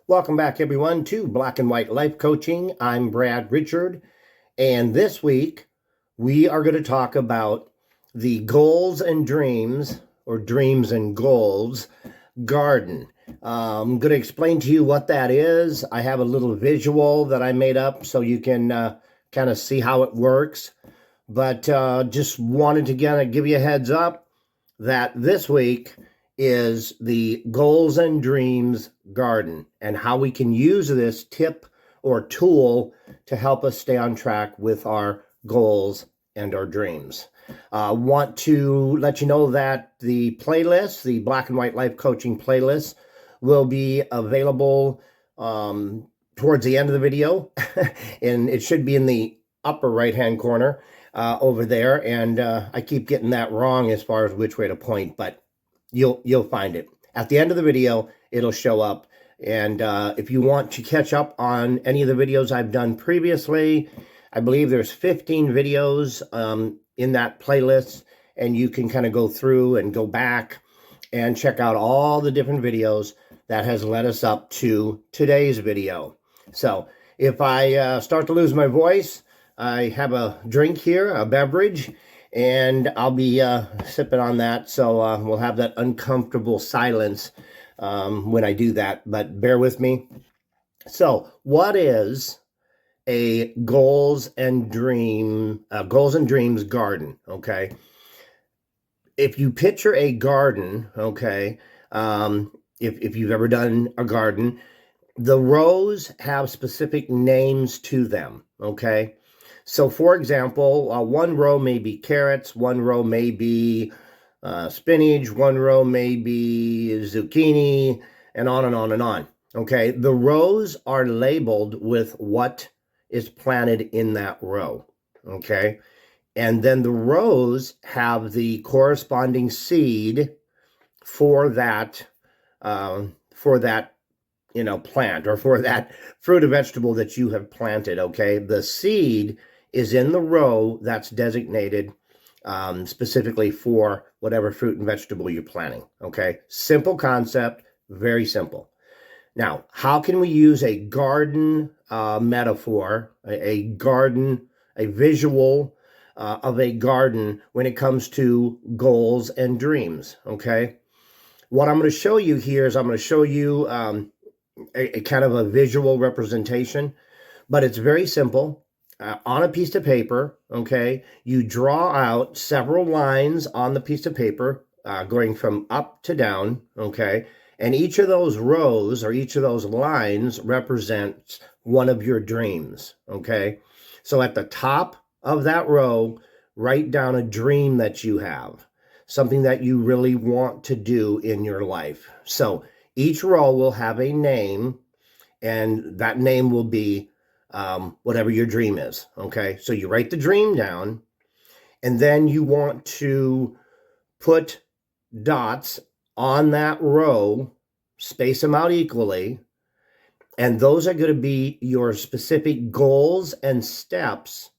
Welcome back, everyone, to Black and White Life Coaching. I'm Brad Richard, and this week we are going to talk about the goals and dreams, or dreams and goals, garden. I'm going to explain to you what that is. I have a little visual that I made up so you can kind of see how it works, but just wanted to give you a heads up that this week is the goals and dreams garden and how we can use this tip or tool to help us stay on track with our goals and our dreams. Want to let you know that the playlist, the Black and White Life Coaching playlist, will be available towards the end of the video, and it should be in the upper right-hand corner over there. And I keep getting that wrong as far as which way to point, but you'll find it at the end of the video. It'll show up. And if you want to catch up on any of the videos I've done previously, I believe there's 15 videos in that playlist, and you can kind of go through and go back and check out all the different videos that has led us up to today's video. So if I start to lose my voice, I have a drink here, a beverage, and I'll be sipping on that. So we'll have that uncomfortable silence when I do that, but bear with me. So what is a goals and dreams garden? Okay. If you picture a garden, okay, if you've ever done a garden, the rows have specific names to them, okay? So, for example, one row may be carrots, one row may be spinach, one row may be zucchini, and on and on and on. Okay, the rows are labeled with what is planted in that row. Okay, and then the rows have the corresponding seed for that plant, or for that fruit or vegetable that you have planted. Okay, the seed is in the row that's designated specifically for whatever fruit and vegetable you're planting. Okay, simple concept, very simple. Now, how can we use a garden metaphor, a garden, a visual of a garden when it comes to goals and dreams? Okay, what I'm going to show you here is I'm going to show you a kind of a visual representation, but it's very simple. On a piece of paper, okay, you draw out several lines on the piece of paper, going from up to down, okay, and each of those rows or each of those lines represents one of your dreams, okay? So at the top of that row, write down a dream that you have, something that you really want to do in your life. So each row will have a name, and that name will be whatever your dream is, okay? So you write the dream down, and then you want to put dots on that row, space them out equally, and those are going to be your specific goals and steps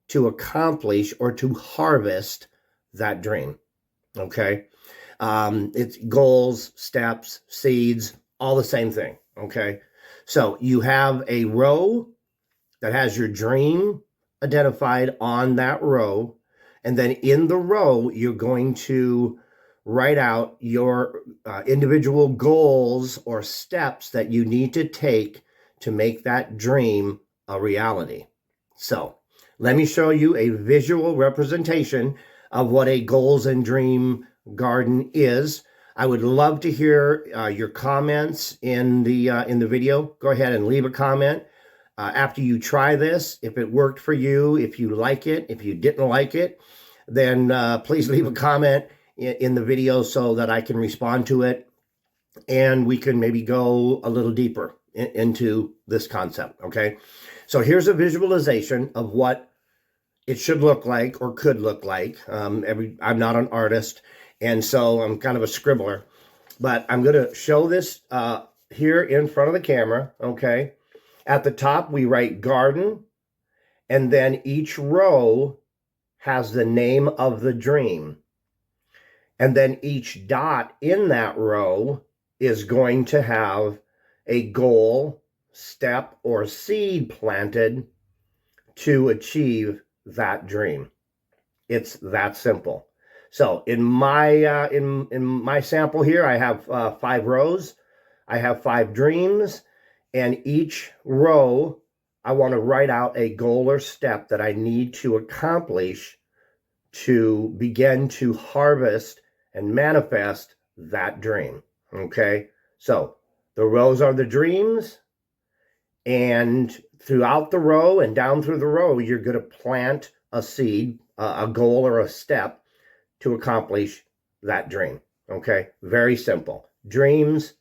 to accomplish or to harvest that dream, okay? It's goals, steps, seeds, all the same thing, okay? So you have a row that has your dream identified on that row, and then in the row, you're going to write out your individual goals or steps that you need to take to make that dream a reality. So let me show you a visual representation of what a goals and dream garden is. I would love to hear your comments in the video. Go ahead and leave a comment after you try this. If it worked for you, if you like it, if you didn't like it, then please leave a comment in the video so that I can respond to it, and we can maybe go a little deeper into this concept. Okay, so here's a visualization of what it should look like or could look like. I'm not an artist, and so I'm kind of a scribbler, but I'm going to show this here in front of the camera. Okay, at the top we write garden, and then each row has the name of the dream, and then each dot in that row is going to have a goal, step, or seed planted to achieve that dream. It's that simple. So in my in my sample here, I have 5 rows. I have 5 dreams, and each row I want to write out a goal or step that I need to accomplish to begin to harvest and manifest that dream. Okay, so the rows are the dreams, and throughout the row and down through the row, you're going to plant a seed, a goal or a step to accomplish that dream. Okay, very simple. Dreams,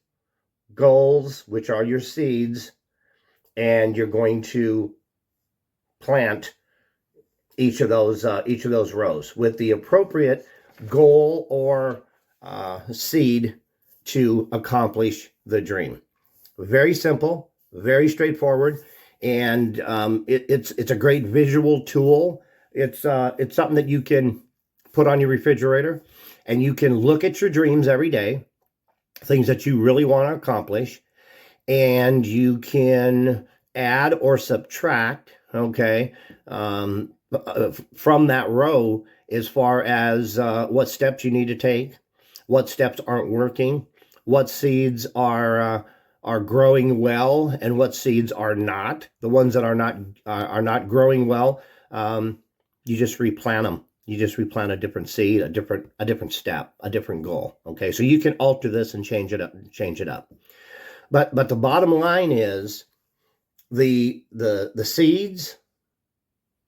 goals, which are your seeds, and you're going to plant each of those rows with the appropriate goal or seed to accomplish the dream. Very simple, very straightforward, and it's a great visual tool. It's something that you can put on your refrigerator, and you can look at your dreams every day, things that you really want to accomplish, and you can add or subtract, okay, from that row as far as what steps you need to take, what steps aren't working, what seeds are growing well, and what seeds are not. The ones that are not growing well, you just replant them. You just replant a different seed, a different step, a different goal. Okay, so you can alter this and change it up. But the bottom line is the seeds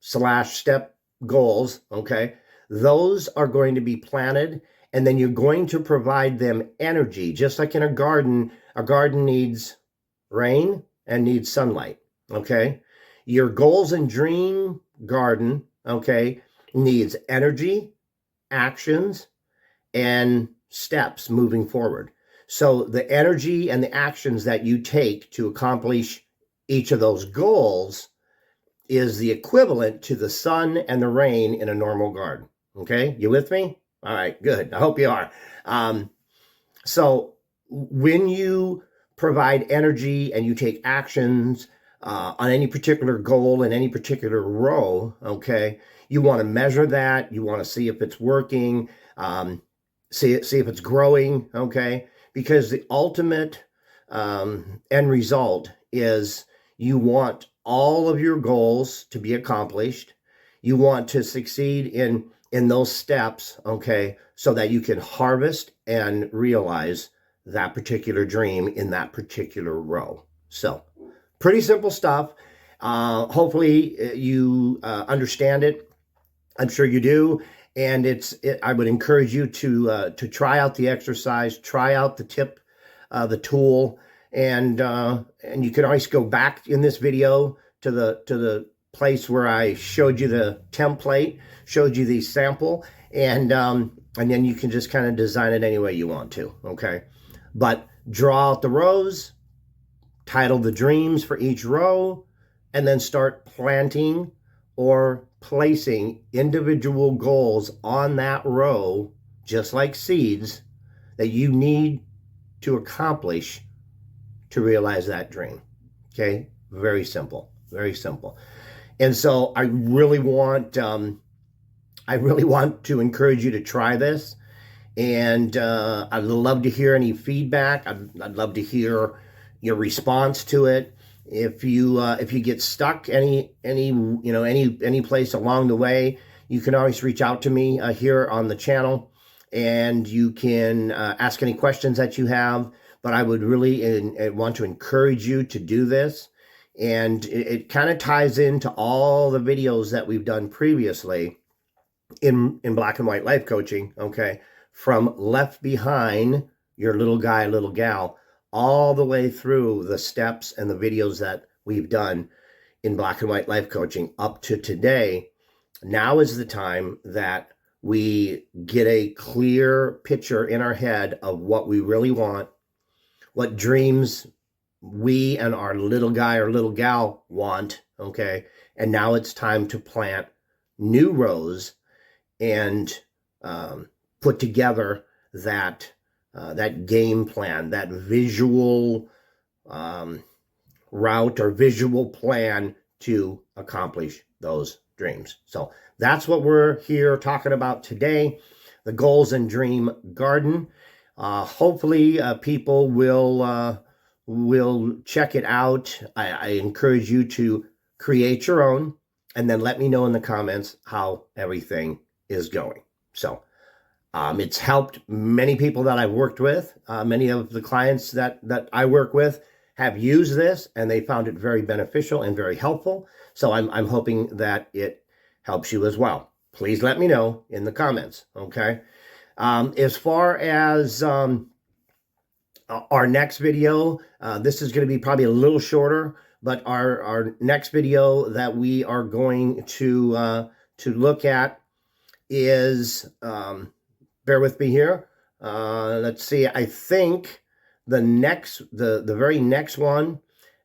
/ step goals, okay, those are going to be planted, and then you're going to provide them energy. Just like in a garden needs rain and needs sunlight, okay? Your goals and dream garden, okay, needs energy, actions, and steps moving forward. So the energy and the actions that you take to accomplish each of those goals is the equivalent to the sun and the rain in a normal garden. Okay, you with me? All right, good. I hope you are. So when you provide energy and you take actions on any particular goal in any particular row, okay, you want to measure that. You want to see if it's working, see if it's growing, okay, because the ultimate end result is you want all of your goals to be accomplished. You want to succeed in those steps, okay, so that you can harvest and realize that particular dream in that particular row. So pretty simple stuff. Hopefully you understand it. I'm sure you do. And I would encourage you to try out the exercise, try out the tip, the tool, and you can always go back in this video to the place where I showed you the template, showed you the sample, and then you can just kind of design it any way you want to, okay? But draw out the rows, title the dreams for each row, and then start planting or placing individual goals on that row, just like seeds, that you need to accomplish to realize that dream. Okay, very simple, very simple. And so I really want to encourage you to try this, and I'd love to hear any feedback. I'd love to hear your response to it. If you get stuck any place along the way, you can always reach out to me here on the channel, and you can ask any questions that you have. But I would really want to encourage you to do this. And it kind of ties into all the videos that we've done previously in black and white life coaching, okay? From left behind your little guy, little gal, all the way through the steps and the videos that we've done in black and white life coaching up to today. Now is the time that we get a clear picture in our head of what we really want, what dreams we and our little guy or little gal want, okay? And now it's time to plant new rows and put together that game plan, that visual route or visual plan to accomplish those dreams. So that's what we're here talking about today, the Goals and Dream Garden. Hopefully people will check it out. I encourage you to create your own and then let me know in the comments how everything is going. So it's helped many people that I've worked with. Many of the clients that I work with have used this and they found it very beneficial and very helpful. So I'm hoping that it helps you as well. Please let me know in the comments, okay? As far as our next video, this is going to be probably a little shorter, but our next video that we are going to look at is, bear with me here. Let's see, I think the very next one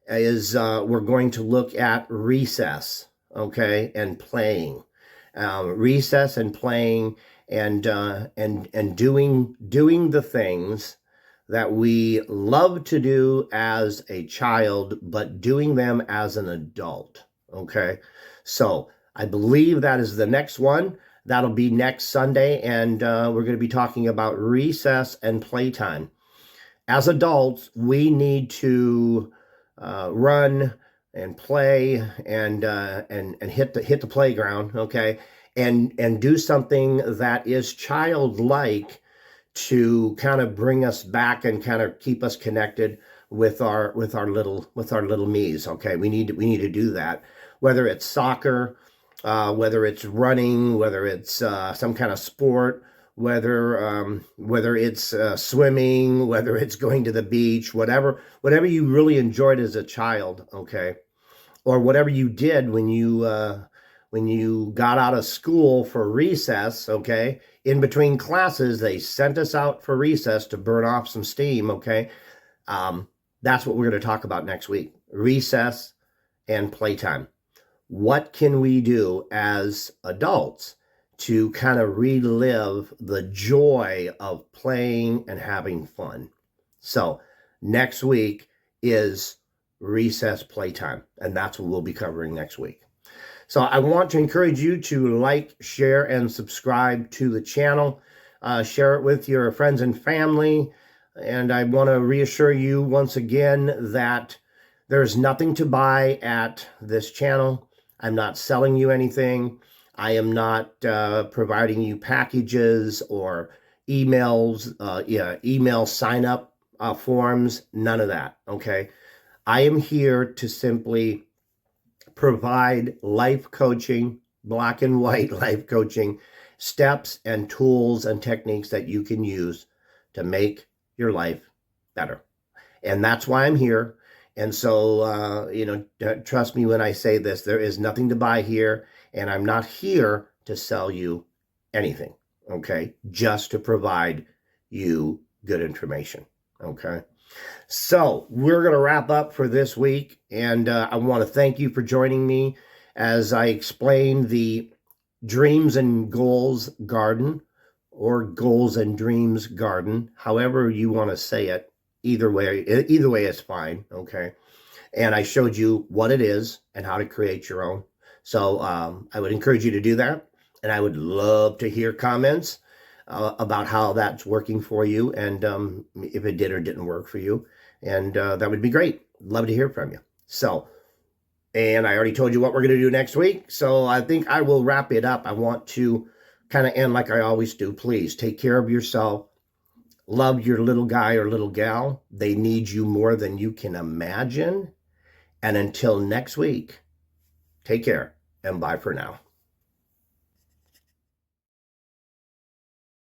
is we're going to look at recess, okay, and playing. Recess and playing and doing the things that we love to do as a child, but doing them as an adult, okay? So I believe that is the next one. That'll be next Sunday, and we're going to be talking about recess and playtime. As adults, we need to run and play and hit the playground, okay, and do something that is childlike to kind of bring us back and kind of keep us connected with our little me's, okay. We need to do that, whether it's soccer, whether it's running, whether it's some kind of sport, whether it's swimming, whether it's going to the beach, whatever you really enjoyed as a child, okay, or whatever you did when you got out of school for recess, okay. In between classes, they sent us out for recess to burn off some steam, okay. That's what we're going to talk about next week: recess and playtime. What can we do as adults to kind of relive the joy of playing and having fun? So next week is recess playtime, and that's what we'll be covering next week. So I want to encourage you to like, share, and subscribe to the channel. Share it with your friends and family. And I want to reassure you once again that there's nothing to buy at this channel. I'm not selling you anything. I am not providing you packages or emails, email sign-up forms, none of that, okay? I am here to simply provide life coaching, black and white life coaching, steps and tools and techniques that you can use to make your life better. And that's why I'm here. And so, trust me when I say this, there is nothing to buy here, and I'm not here to sell you anything, okay? Just to provide you good information, okay? So we're going to wrap up for this week, and I want to thank you for joining me as I explain the Dreams and Goals Garden, or Goals and Dreams Garden, however you want to say it. Either way is fine, okay? And I showed you what it is and how to create your own. So I would encourage you to do that, and I would love to hear comments about how that's working for you, and if it did or didn't work for you, and that would be great. Love to hear from you. So, and I already told you what we're going to do next week, so I think I will wrap it up. I want to kind of end like I always do. Please take care of yourself. Love your little guy or little gal. They need you more than you can imagine. And until next week, take care and bye for now.